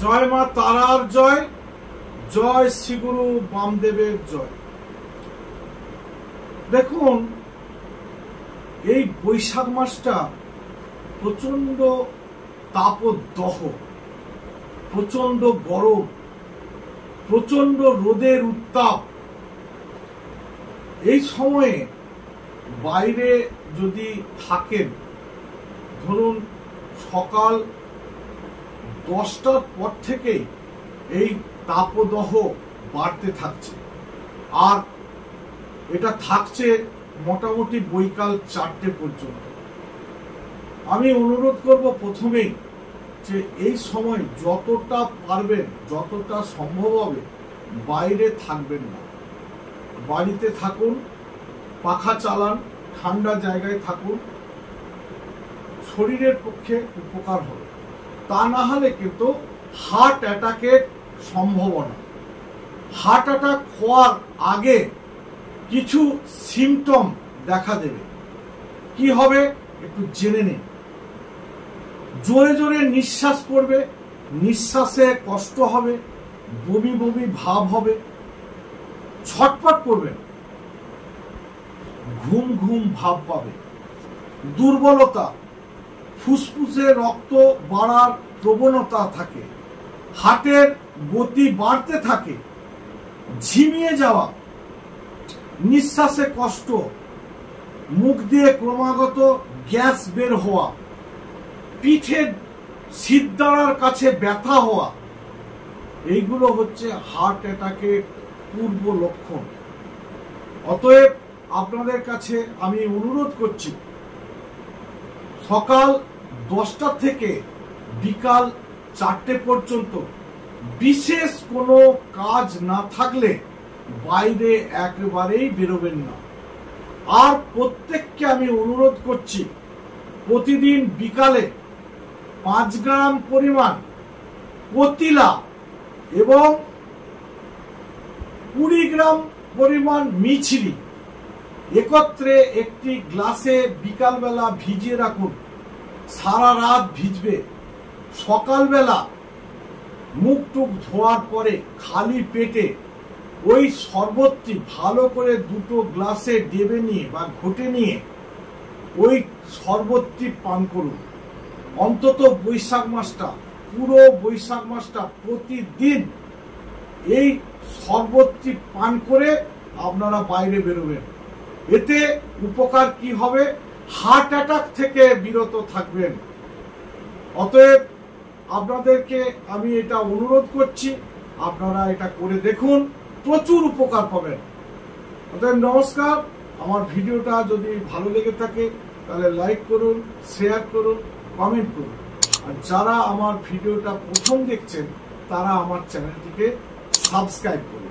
জয় মা তারার জয়, জয় শ্রীগুরু বামদেবের জয়। দেখুন, এই বৈশাখ মাসটা প্রচন্ড তাপদাহ, প্রচন্ড গরম, প্রচন্ড রোদের উত্তাপ। এই সময়ে বাইরে যদি থাকেন, ধরুন সকাল 10টার পর থেকেই এই তাপদাহ বাড়তে থাকছে, আর এটা থাকছে মোটামুটি বৈকাল 4টে পর্যন্ত। আমি অনুরোধ করব প্রথমেই যে এই সময় যতটা পারবেন, যতটা সম্ভব হবে বাইরে থাকবেন না, বাড়িতে থাকুন, পাখা চালান, ঠান্ডা জায়গায় থাকুন, শরীরের পক্ষে উপকার হবে। তা না হলে কিন্তু হার্ট অ্যাটাকের সম্ভাবনা, হার্ট অ্যাটাক হওয়ার আগে কিছু সিমটম দেখা দেবে। কি হবে একটু জেনে নিন। জোরে জোরে নিঃশ্বাস পড়বে, নিঃশ্বাসে কষ্ট হবে, বমি বমি ভাব হবে, ছটফট করবেন, ঘুম ঘুম ভাব পাবে, দুর্বলতা, ফুসফুসে রক্ত বাড়ার প্রবণতা থাকে, হার্টের গতি বাড়তে থাকে, ঝিমিয়ে যাওয়া, নিঃশ্বাসে কষ্ট, মুখ দিয়ে ক্রমাগত গ্যাস বের হওয়া, পিঠের শিরদাঁড়ার কাছে ব্যথা হওয়া, এইগুলো হচ্ছে হার্ট অ্যাটাকের পূর্ব লক্ষণ। অতএব আপনাদের কাছে আমি অনুরোধ করছি, সকাল 10টা থেকে বিকাল 4টে পর্যন্ত বিশেষ কোনো কাজ না থাকলে বাইরে একেবারেই বেরোবেন না। আর প্রত্যেককে আমি অনুরোধ করছি, প্রতিদিন বিকালে 5 গ্রাম পরিমাণ কতিলা এবং 20 গ্রাম পরিমাণ মিছরি একত্রে একটি গ্লাসে বিকালবেলা ভিজিয়ে রাখুন। সারা রাত ভিজবে। সকালবেলা মুখ টুক ধোয়ার পরে খালি পেটে ওই শরবতটি ভালো করে 2টো গ্লাসে ডেবে নিয়ে বা ঘটে নিয়ে ওই শরবতটি পান করুন। অন্তত বৈশাখ মাসটা, পুরো বৈশাখ মাসটা প্রতিদিন এই শরবতটি পান করে আপনারা বাইরে বেরোবেন। এতে উপকার কি হবে? হার্ট অ্যাটাক থেকে বিরত থাকবেন। অতএব আপনাদেরকে আমি এটা অনুরোধ করছি, আপনারা এটা করে দেখুন, প্রচুর উপকার পাবেন। অতএব নমস্কার। আমার ভিডিওটা যদি ভালো লেগে থাকে তাহলে লাইক করুন, শেয়ার করুন, কমেন্ট করুন। আর যারা আমার ভিডিওটা প্রথম দেখছেন তারা আমার চ্যানেলটিকে সাবস্ক্রাইব করুন।